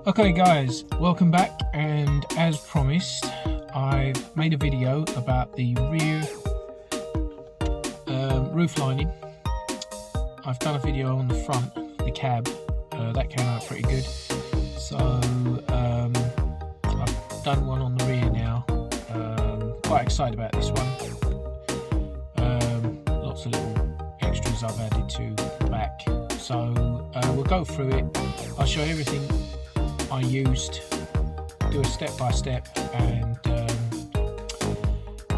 Okay guys, welcome back, and as promised I've made a video about the rear roof lining. I've done a video on the front, the cab, that came out pretty good. So I've done one on the rear now. Quite excited about this one. Lots of little extras I've added to the back. So we'll go through it. I'll show you everything I used, do a step by step, and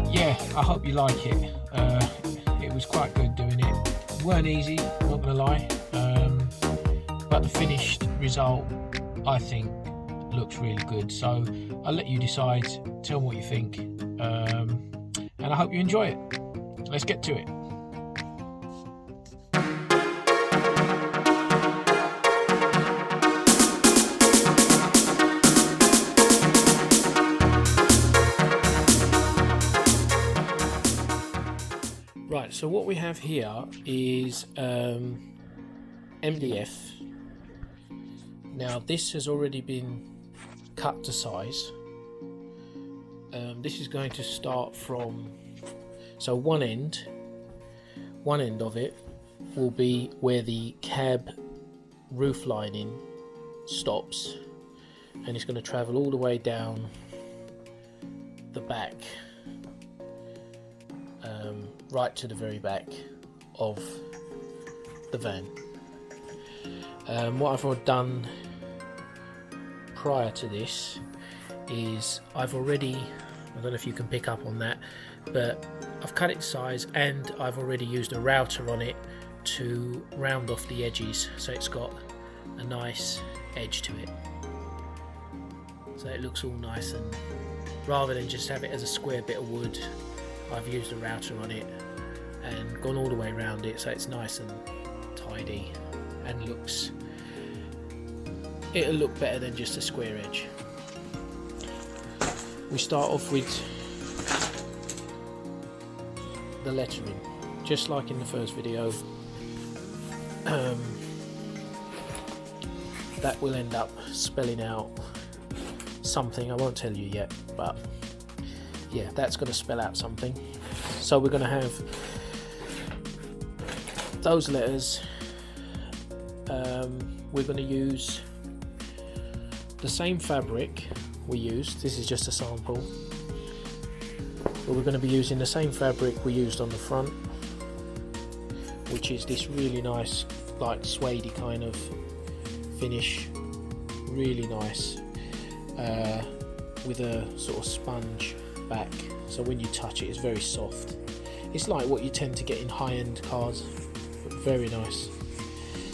yeah, I hope you like it. It was quite good doing it. Weren't easy, not gonna lie, but the finished result I think looks really good. So I'll let you decide, tell me what you think, and I hope you enjoy it. Let's get to it. Right, so what we have here is MDF. Now this has already been cut to size. This is going to start from, so one end of it will be where the cab roof lining stops, and it's going to travel all the way down the back, right to the very back of the van. What I've done prior to this is I don't know if you can pick up on that, but I've cut it to size, and I've already used a router on it to round off the edges so it's got a nice edge to it, so it looks all nice, and rather than just have it as a square bit of wood, I've used a router on it and gone all the way around it so it's nice and tidy, and it'll look better than just a square edge. We start off with the lettering, just like in the first video. That will end up spelling out something, I won't tell you yet, but yeah, that's going to spell out something. So we're going to have those letters. We're going to use the same fabric we used. This is just a sample, but we're going to be using the same fabric we used on the front, which is this really nice, like suede kind of finish, really nice, with a sort of sponge back, so when you touch it, it's very soft. It's like what you tend to get in high-end cars, but very nice.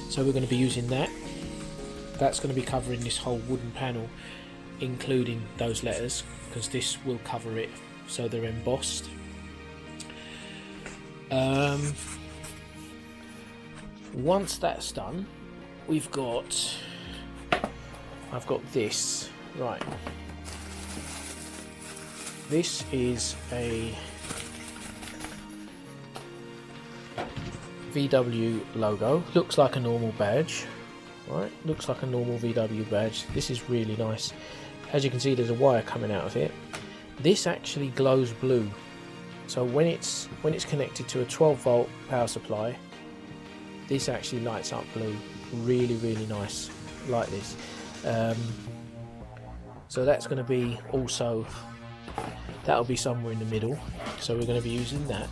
So we're going to be using that. That's going to be covering this whole wooden panel, including those letters, because this will cover it so they're embossed. Once that's done, I've got this, right. This is a VW logo. Looks like a normal badge, right? Looks like a normal VW badge. This is really nice. As you can see, there's a wire coming out of it. This actually glows blue. So when it's connected to a 12-volt power supply, this actually lights up blue. Really, really nice, like this. So that's going to be also, that'll be somewhere in the middle, so we're going to be using that.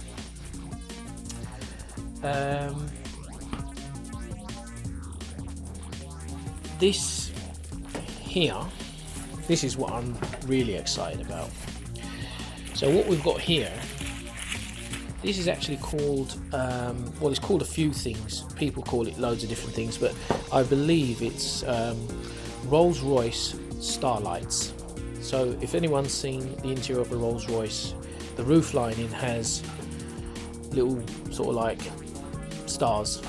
This here, this is what I'm really excited about. So what we've got here, this is actually called, well, it's called a few things. People call it loads of different things, but I believe it's Rolls-Royce Starlights. So if anyone's seen the interior of a Rolls-Royce, the roof lining has little sort of like stars,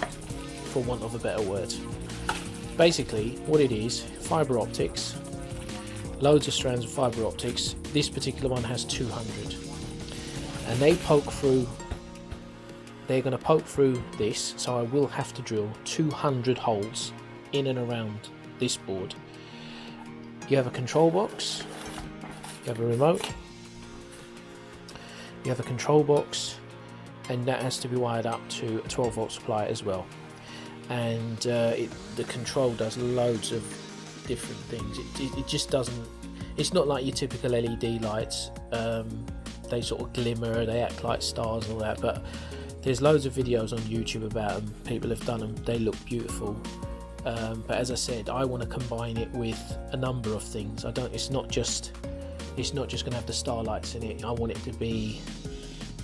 for want of a better word. Basically what it is, fibre optics, loads of strands of fibre optics. This particular one has 200, and they're going to poke through this, so I will have to drill 200 holes in and around this board, You have a control box, you have a remote, you have a control box, and that has to be wired up to a 12 volt supply as well. And the control does loads of different things. It just doesn't, it's not like your typical LED lights. They sort of glimmer, they act like stars and all that, but there's loads of videos on YouTube about them. People have done them, they look beautiful. But as I said, I want to combine it with a number of things. It's not just going to have the star lights in it. I want it to be,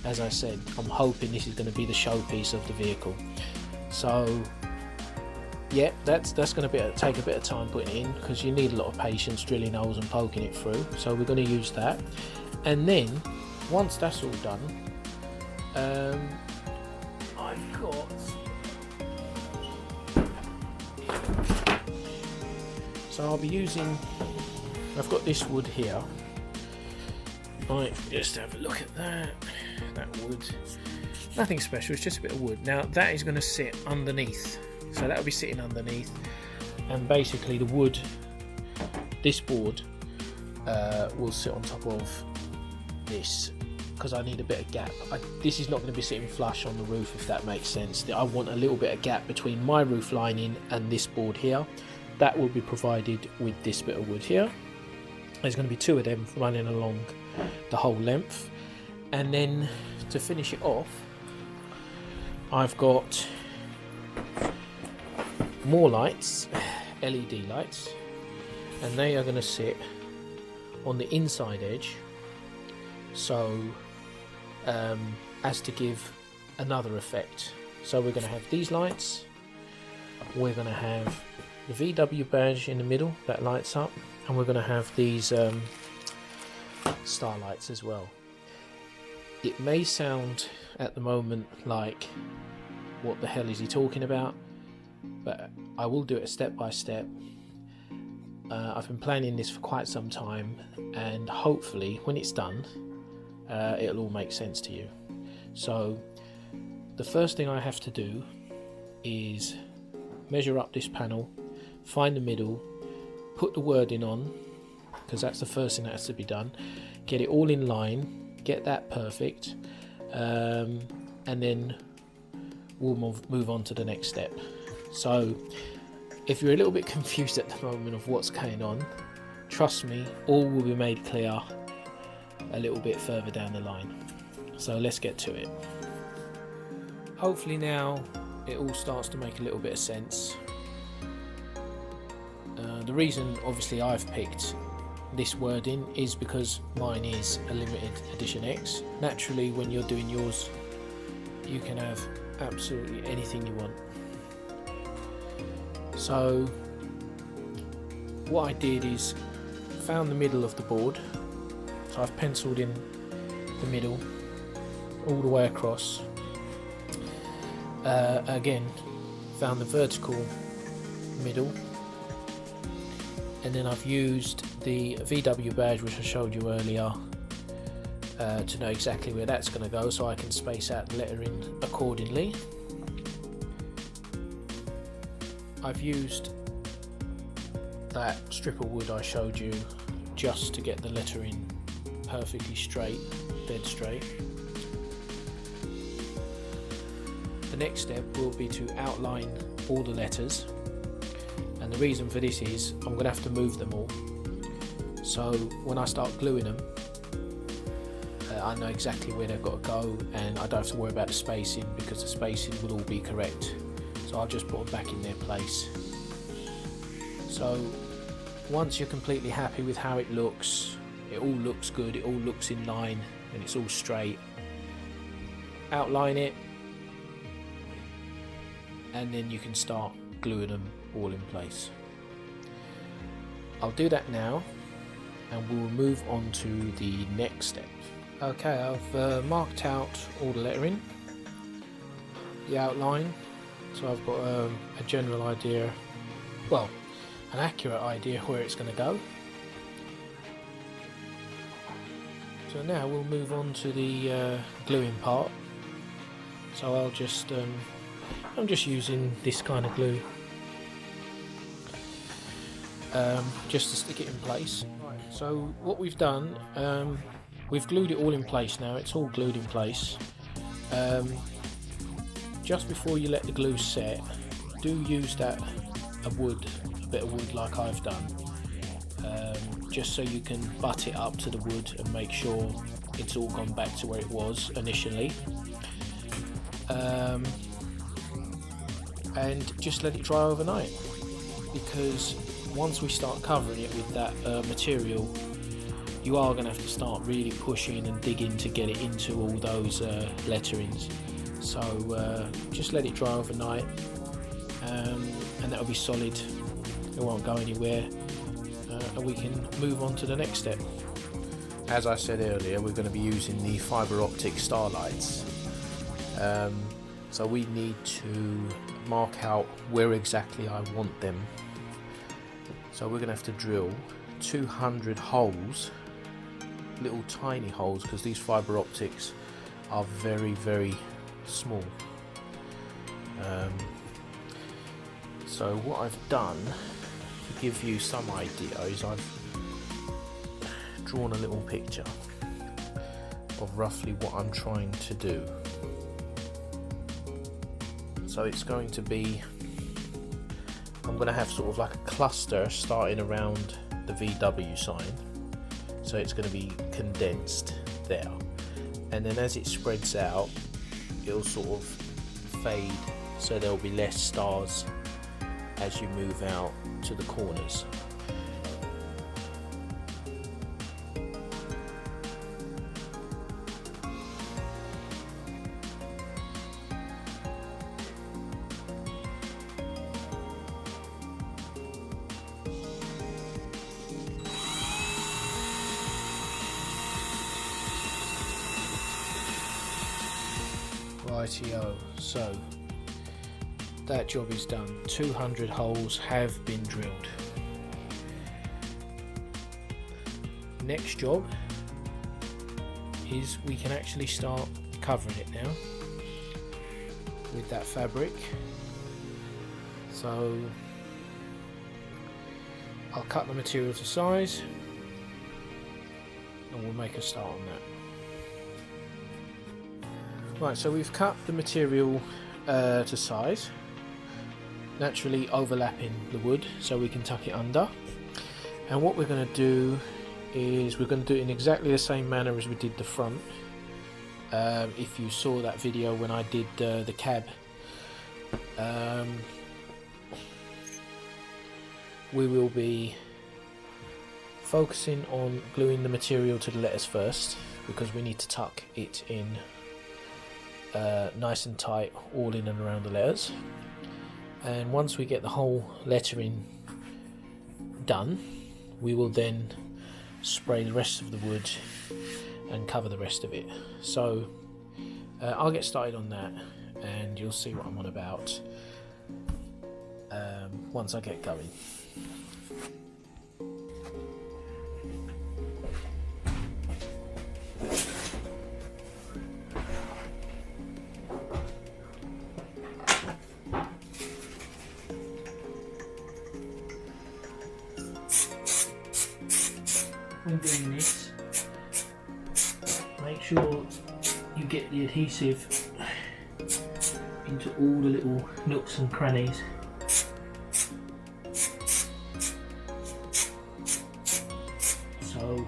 as I said, I'm hoping this is going to be the showpiece of the vehicle. So yeah, that's going to take a bit of time putting it in, because you need a lot of patience drilling holes and poking it through. So we're going to use that, and then once that's all done, I've got, so I'll be using, I've got this wood here. Right, just have a look at that wood. Nothing special, it's just a bit of wood. Now that is going to sit underneath, so that will be sitting underneath, and basically the wood, this board will sit on top of this, because I need a bit of gap. This is not going to be sitting flush on the roof, if that makes sense. I want a little bit of gap between my roof lining and this board here. That will be provided with this bit of wood here. There's going to be two of them running along the whole length, and then to finish it off, I've got more lights, LED lights, and they are going to sit on the inside edge, so as to give another effect. So we're going to have these lights, we're going to have the VW badge in the middle that lights up, and we're going to have these star lights as well. It may sound at the moment like, what the hell is he talking about? But I will do it step by step. I've been planning this for quite some time, and hopefully when it's done, it'll all make sense to you. So the first thing I have to do is measure up this panel, find the middle, put the wording on, because that's the first thing that has to be done, get it all in line, get that perfect, and then we'll move on to the next step. So if you're a little bit confused at the moment of what's going on, trust me, all will be made clear a little bit further down the line. So let's get to it. Hopefully now it all starts to make a little bit of sense. The reason obviously I've picked this wording is because mine is a limited edition X. Naturally, when you're doing yours, you can have absolutely anything you want. So what I did is found the middle of the board, so I've penciled in the middle all the way across. Again, found the vertical middle, and then I've used the VW badge which I showed you earlier to know exactly where that's going to go, so I can space out the lettering accordingly. I've used that strip of wood I showed you just to get the lettering perfectly straight, dead straight. The next step will be to outline all the letters, and the reason for this is I'm going to have to move them all, so when I start gluing them, I know exactly where they've got to go, and I don't have to worry about the spacing, because the spacing will all be correct. So I'll just put them back in their place. So once you're completely happy with how it looks, it all looks good, it all looks in line, and it's all straight, outline it, and then you can start gluing them all in place. I'll do that now, and we'll move on to the next step. Okay, I've marked out all the lettering, the outline, so I've got a general idea, well, an accurate idea where it's going to go. So now we'll move on to the gluing part. So I'll just I'm just using this kind of glue. just to stick it in place. Right, so what we've done, we've glued it all in place now. It's all glued in place. Just before you let the glue set, do use a bit of wood like I've done, just so you can butt it up to the wood and make sure it's all gone back to where it was initially. And just let it dry overnight, because once we start covering it with that material, you are going to have to start really pushing and digging to get it into all those letterings. So just let it dry overnight, and that'll be solid. It won't go anywhere, and we can move on to the next step. As I said earlier, we're going to be using the fibre optic starlights. So we need to mark out where exactly I want them. So we're going to have to drill 200 holes, little tiny holes, because these fibre optics are very, very small. So what I've done to give you some idea is I've drawn a little picture of roughly what I'm trying to do. So it's going to be, I'm going to have sort of like a cluster starting around the VW sign, so it's going to be condensed there, and then as it spreads out it'll sort of fade, so there'll be less stars as you move out to the corners. Rightio, so that job is done. 200 holes have been drilled. Next job is we can actually start covering it now with that fabric. So I'll cut the material to size and we'll make a start on that. Right, so we've cut the material to size, naturally overlapping the wood so we can tuck it under. And what we're going to do is we're going to do it in exactly the same manner as we did the front. If you saw that video when I did the cab, we will be focusing on gluing the material to the letters first, because we need to tuck it in nice and tight all in and around the letters. And once we get the whole lettering done, we will then spray the rest of the wood and cover the rest of it. So I'll get started on that and you'll see what I'm on about once I get going. When doing this, make sure you get the adhesive into all the little nooks and crannies. So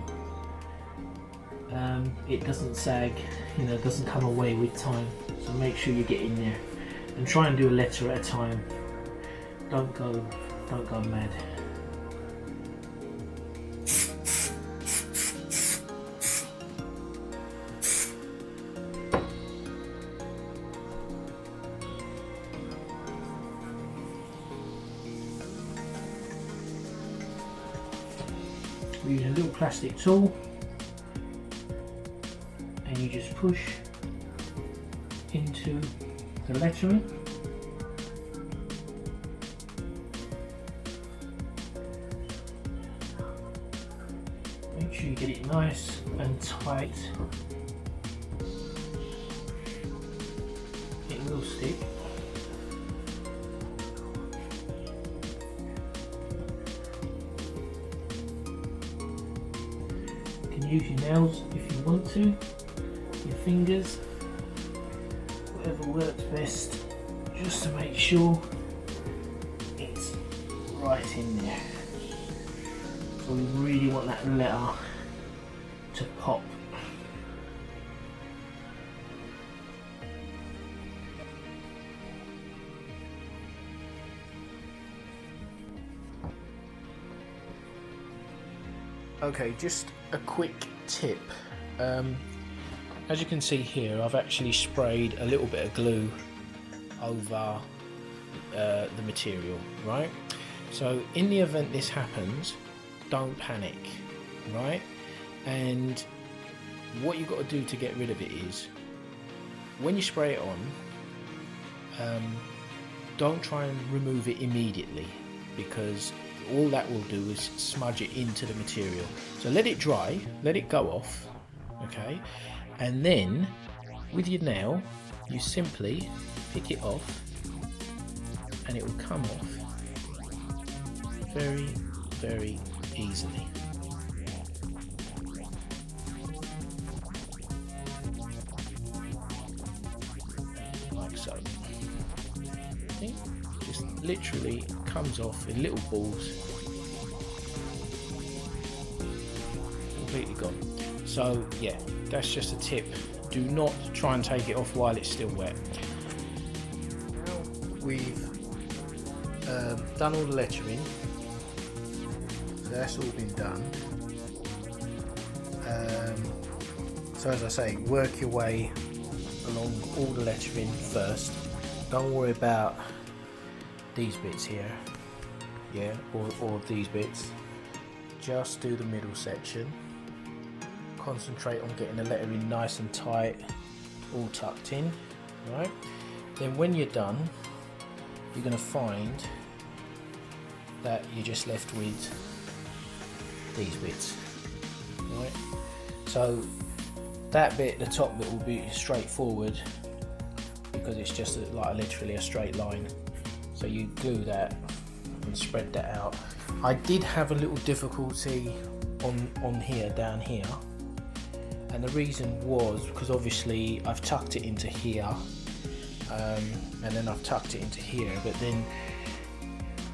it doesn't sag, it doesn't come away with time. So make sure you get in there and try and do a letter at a time. Don't go mad. We use a little plastic tool and you just push into the lettering. Make sure you get it nice and tight. It will stick. can use your nails if you want to, your fingers, whatever works best, just to make sure it's right in there. So we really want that letter to pop. Okay, just a quick tip. As you can see here, I've actually sprayed a little bit of glue over the material, right? So in the event this happens, don't panic, right? And what you've got to do to get rid of it is, when you spray it on, don't try and remove it immediately, because all that will do is smudge it into the material. So let it dry, let it go off, okay? And then with your nail, you simply pick it off and it will come off very, very easily. Like so. See? Just literally comes off in little balls, completely gone. So yeah, that's just a tip. Do not try and take it off while it's still wet. Now we've done all the lettering, so that's all been done. So as I say, work your way along all the lettering first. Don't worry about these bits here, yeah, or these bits. Just do the middle section. Concentrate on getting the lettering nice and tight, all tucked in, right? Then when you're done, you're going to find that you're just left with these bits, right? So that bit, the top bit, will be straightforward because it's just literally a straight line. So you glue that and spread that out. I did have a little difficulty on here, down here, and the reason was because obviously I've tucked it into here, and then I've tucked it into here, but then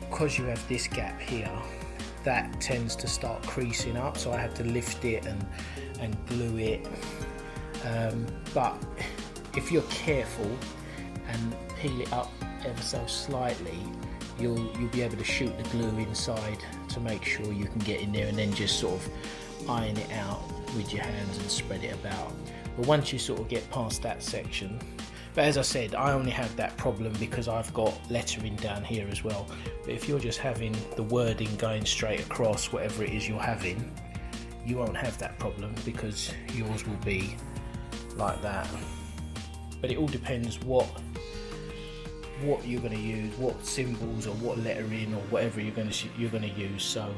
because you have this gap here, that tends to start creasing up, so I had to lift it and glue it. But if you're careful and peel it up ever so slightly, you'll be able to shoot the glue inside to make sure you can get in there, and then just sort of iron it out with your hands and spread it about. But once you sort of get past that section, but as I said, I only have that problem because I've got lettering down here as well. But if you're just having the wording going straight across whatever it is you're having, you won't have that problem because yours will be like that. But it all depends what you're going to use, what symbols or what lettering or whatever you're going to use. So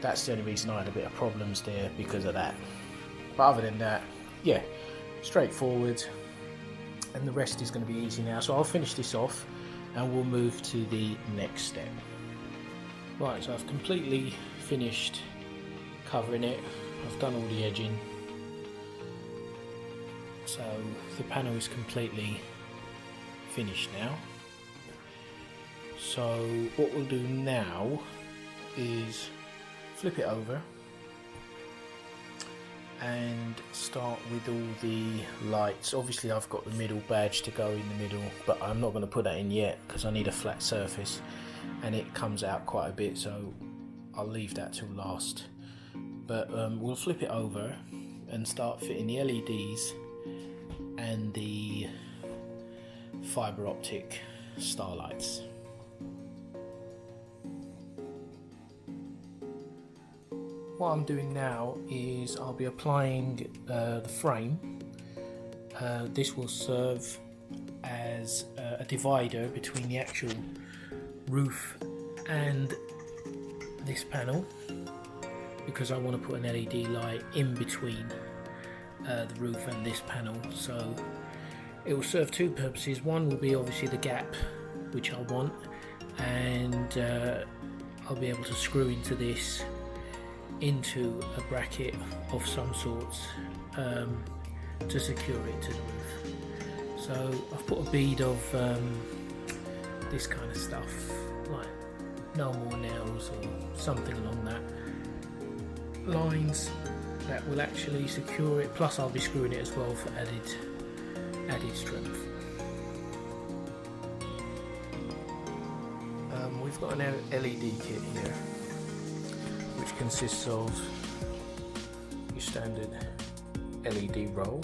that's the only reason I had a bit of problems there, because of that. But other than that, yeah, straightforward, and the rest is going to be easy now. So I'll finish this off and we'll move to the next step. Right, so I've completely finished covering it. I've done all the edging, so the panel is completely finished now. So what we'll do now is flip it over and start with all the lights. Obviously I've got the middle badge to go in the middle, but I'm not going to put that in yet because I need a flat surface and it comes out quite a bit, so I'll leave that till last. But we'll flip it over and start fitting the LEDs and the fibre optic starlights. What I'm doing now is I'll be applying the frame. This will serve as a divider between the actual roof and this panel, because I want to put an LED light in between the roof and this panel. So it will serve two purposes. One will be obviously the gap, which I want, and I'll be able to screw into this into a bracket of some sorts to secure it to the roof. So I've put a bead of this kind of stuff, like no more nails or something along that lines, that will actually secure it, plus I'll be screwing it as well for added strength. We've got an LED kit here which consists of your standard LED roll,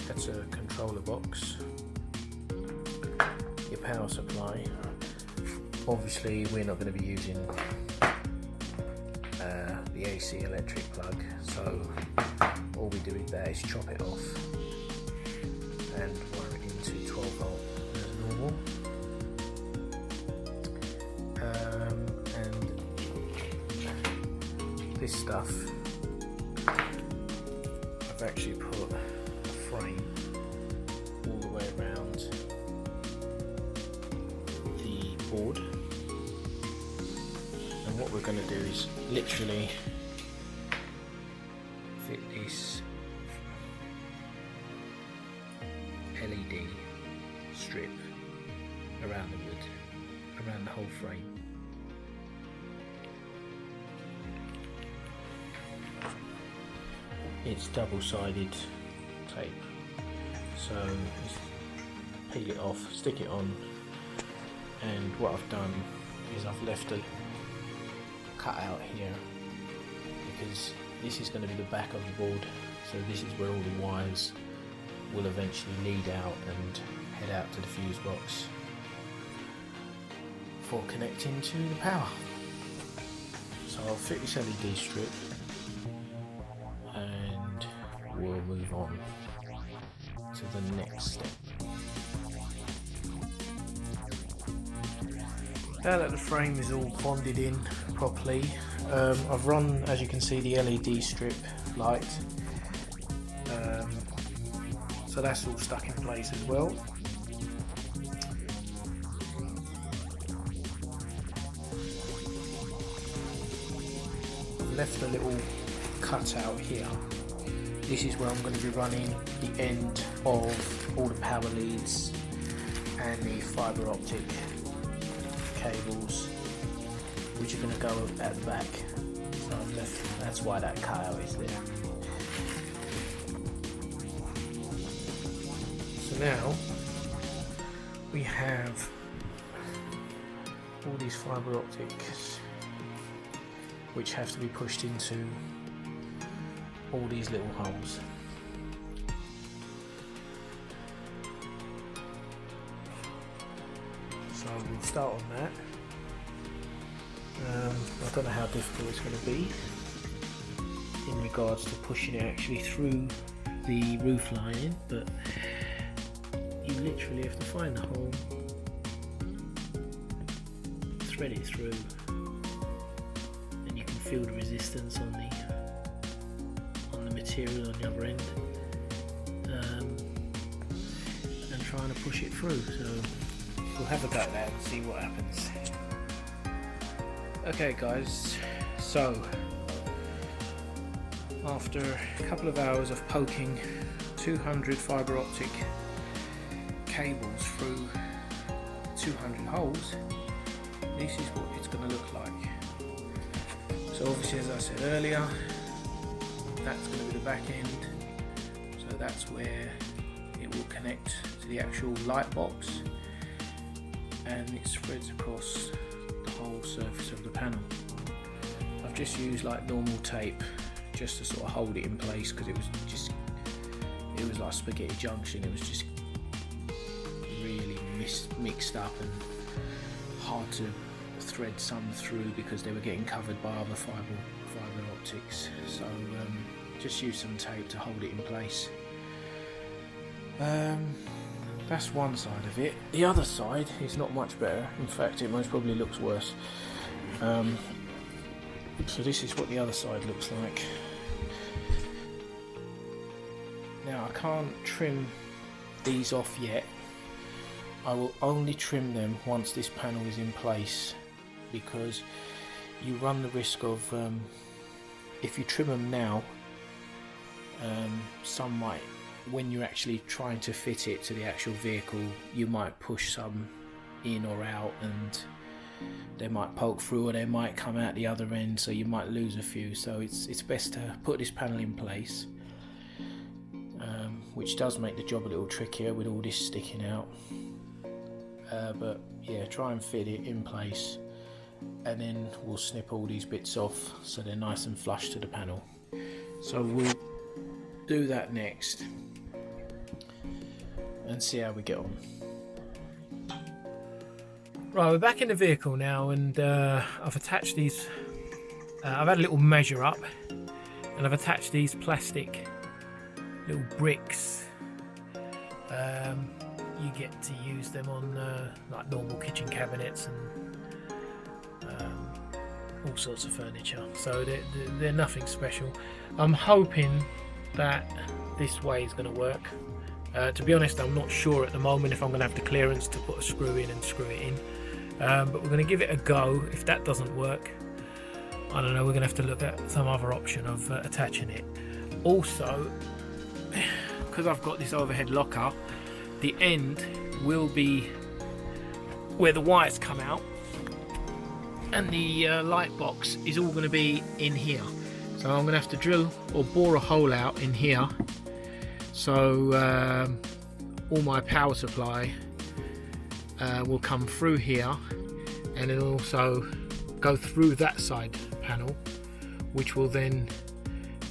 that's a controller box, your power supply. Obviously we're not going to be using the AC electric plug, so all we do with that is chop it off and wire it into 12 volt as normal. And this stuff, I've actually put a frame all the way around the board, and what we're going to do is literally fit this LED strip around the wood, around the whole frame. It's double-sided tape, so just peel it off, stick it on, and what I've done is I've left a cut out here because this is going to be the back of the board, so this is where all the wires will eventually lead out and head out to the fuse box for connecting to the power. So I'll fit this LED strip and we'll move on to the next step. Now that the frame is all bonded in properly, I've run, as you can see, the LED strip light, so that's all stuck in place as well. I've left a little cutout here. This is where I'm going to be running the end of all the power leads and the fibre optic cables, which are going to go at the back. So I've left, that's why that cutout is there. So now we have all these fibre optics which have to be pushed into all these little holes. So we'll start on that. I don't know how difficult it's going to be in regards to pushing it actually through the roof lining, but you literally have to find the hole, thread it through, and you can feel the resistance on the material on the other end, and trying to push it through. So we'll have a go at that and see what happens. Okay guys, so after a couple of hours of poking 200 fibre optic cables through 200 holes, this is what it's going to look like. So obviously, as I said earlier, that's going to be the back end, so that's where it will connect to the actual light box, and it spreads across the whole surface of the panel. I've just used like normal tape just to sort of hold it in place, because it was like spaghetti junction. It was just really mixed up and hard to thread some through because they were getting covered by other fibre optics. So just use some tape to hold it in place. That's one side of it. The other side is not much better. In fact, it most probably looks worse. So this is what the other side looks like. Now I can't trim these off yet. I will only trim them once this panel is in place, because you run the risk of, if you trim them now, some might, when you're actually trying to fit it to the actual vehicle, you might push some in or out, and they might poke through or they might come out the other end, so you might lose a few. So it's best to put this panel in place, which does make the job a little trickier with all this sticking out, but yeah, try and fit it in place, and then we'll snip all these bits off so they're nice and flush to the panel. So we'll do that next and see how we get on. Right, we're back in the vehicle now, and I've attached these, I've had a little measure up, and I've attached these plastic little bricks. You get to use them on like normal kitchen cabinets and all sorts of furniture, so they're nothing special. I'm hoping that this way is going to work. To be honest, I'm not sure at the moment if I'm going to have the clearance to put a screw in and screw it in. But we're going to give it a go. If that doesn't work, I don't know, we're going to have to look at some other option of attaching it. Also, because I've got this overhead locker, the end will be where the wires come out, and the light box is all going to be in here. So I'm going to have to drill or bore a hole out in here, so all my power supply will come through here, and it'll also go through that side panel, which will then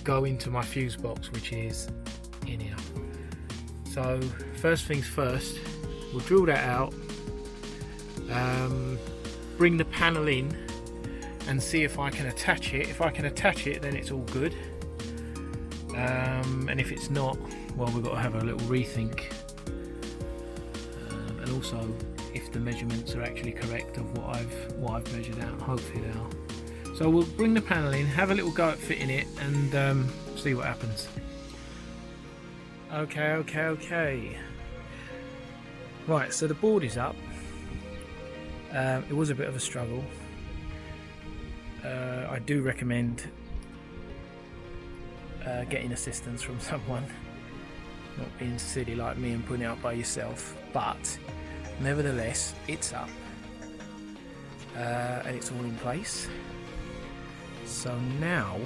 go into my fuse box, which is in here. So first things first, we'll drill that out, bring the panel in and see if I can attach it. If I can attach it, then it's all good, and if it's not, well, we've got to have a little rethink, and also if the measurements are actually correct of what I've measured out. Hopefully they are. So we'll bring the panel in, have a little go at fitting it, and see what happens. Okay. Right, so the board is up. It was a bit of a struggle. I do recommend getting assistance from someone, not being silly like me and putting it up by yourself, but nevertheless it's up, and it's all in place. So now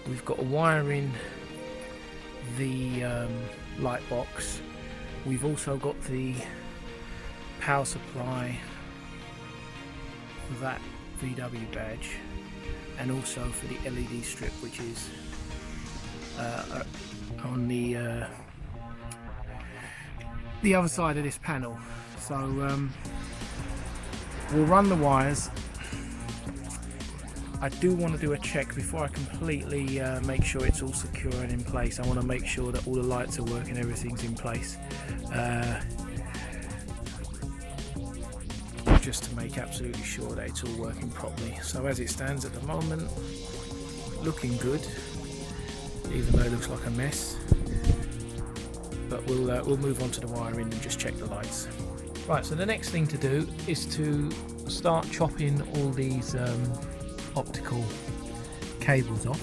we've got to wire in the light box. We've also got the power supply for that VW badge, and also for the LED strip, which is on the other side of this panel. So we'll run the wires. I do want to do a check before I completely make sure it's all secure and in place. I want to make sure that all the lights are working, everything's in place, just to make absolutely sure that it's all working properly. So as it stands at the moment, looking good, even though it looks like a mess. But we'll move on to the wiring and just check the lights. Right, so the next thing to do is to start chopping all these optical cables off,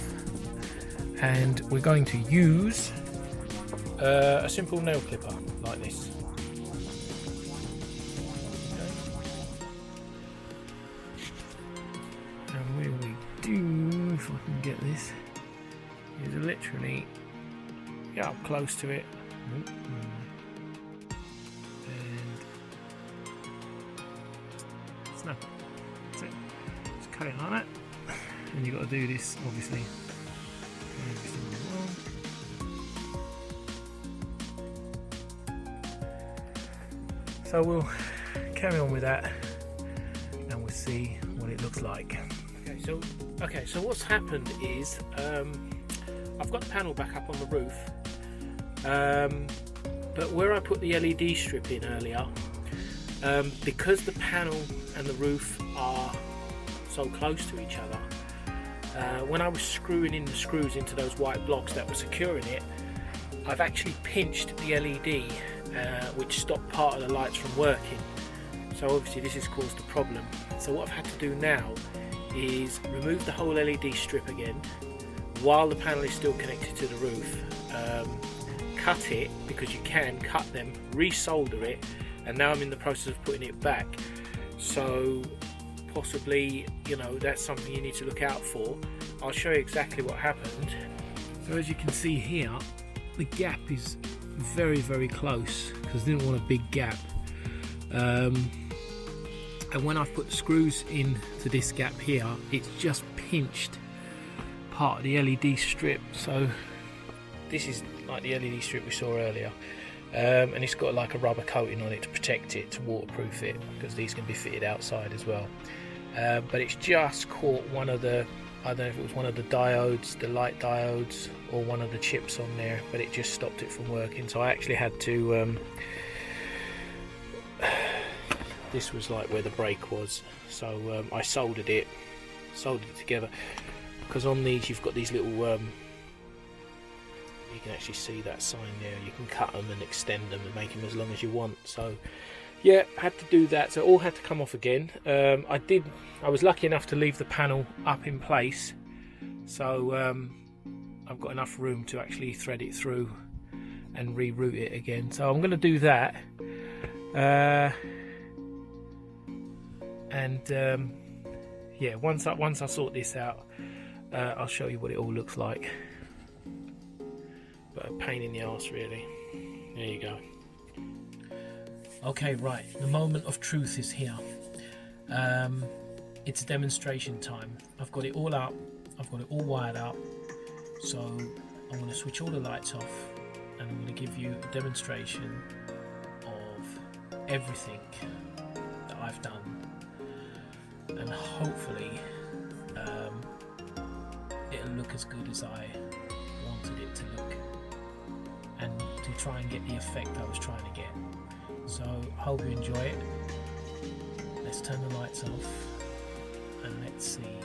and we're going to use a simple nail clipper like this. And where we do, if I can get this, is literally get up close to it, and snap it. That's it. Just cut it like that. And you've got to do this, obviously, every single one. So we'll carry on with that, and we'll see what it looks like. Okay, so what's happened is I've got the panel back up on the roof, but where I put the LED strip in earlier, because the panel and the roof are so close to each other, when I was screwing in the screws into those white blocks that were securing it, I've actually pinched the LED, which stopped part of the lights from working. So obviously this has caused a problem. So what I've had to do now is remove the whole LED strip again while the panel is still connected to the roof. Cut it, because you can cut them, resolder it, and now I'm in the process of putting it back. So possibly, you know, that's something you need to look out for. I'll show you exactly what happened. So as you can see here, the gap is very close because I didn't want a big gap. And when I've put the screws into this gap here, it's just pinched part of the LED strip. So this is like the LED strip we saw earlier, and it's got like a rubber coating on it to protect it, to waterproof it, because these can be fitted outside as well. But it's just caught one of the, I don't know if it was one of the diodes, the light diodes, or one of the chips on there, but it just stopped it from working. So I actually had to this was like where the brake was, so I soldered it together, because on these you've got these little you can actually see that sign there, you can cut them and extend them and make them as long as you want. So yeah, had to do that, so it all had to come off again. I was lucky enough to leave the panel up in place, so I've got enough room to actually thread it through and reroute it again. So I'm going to do that, yeah, once I sort this out, I'll show you what it all looks like. But a pain in the arse, really. There you go. Okay, right, the moment of truth is here. It's demonstration time. I've got it all up, I've got it all wired up, so I'm going to switch all the lights off and I'm going to give you a demonstration of everything that I've done, and hopefully it'll look as good as I wanted it to look, and to try and get the effect I was trying to get. So hope you enjoy it. Let's turn the lights off and let's see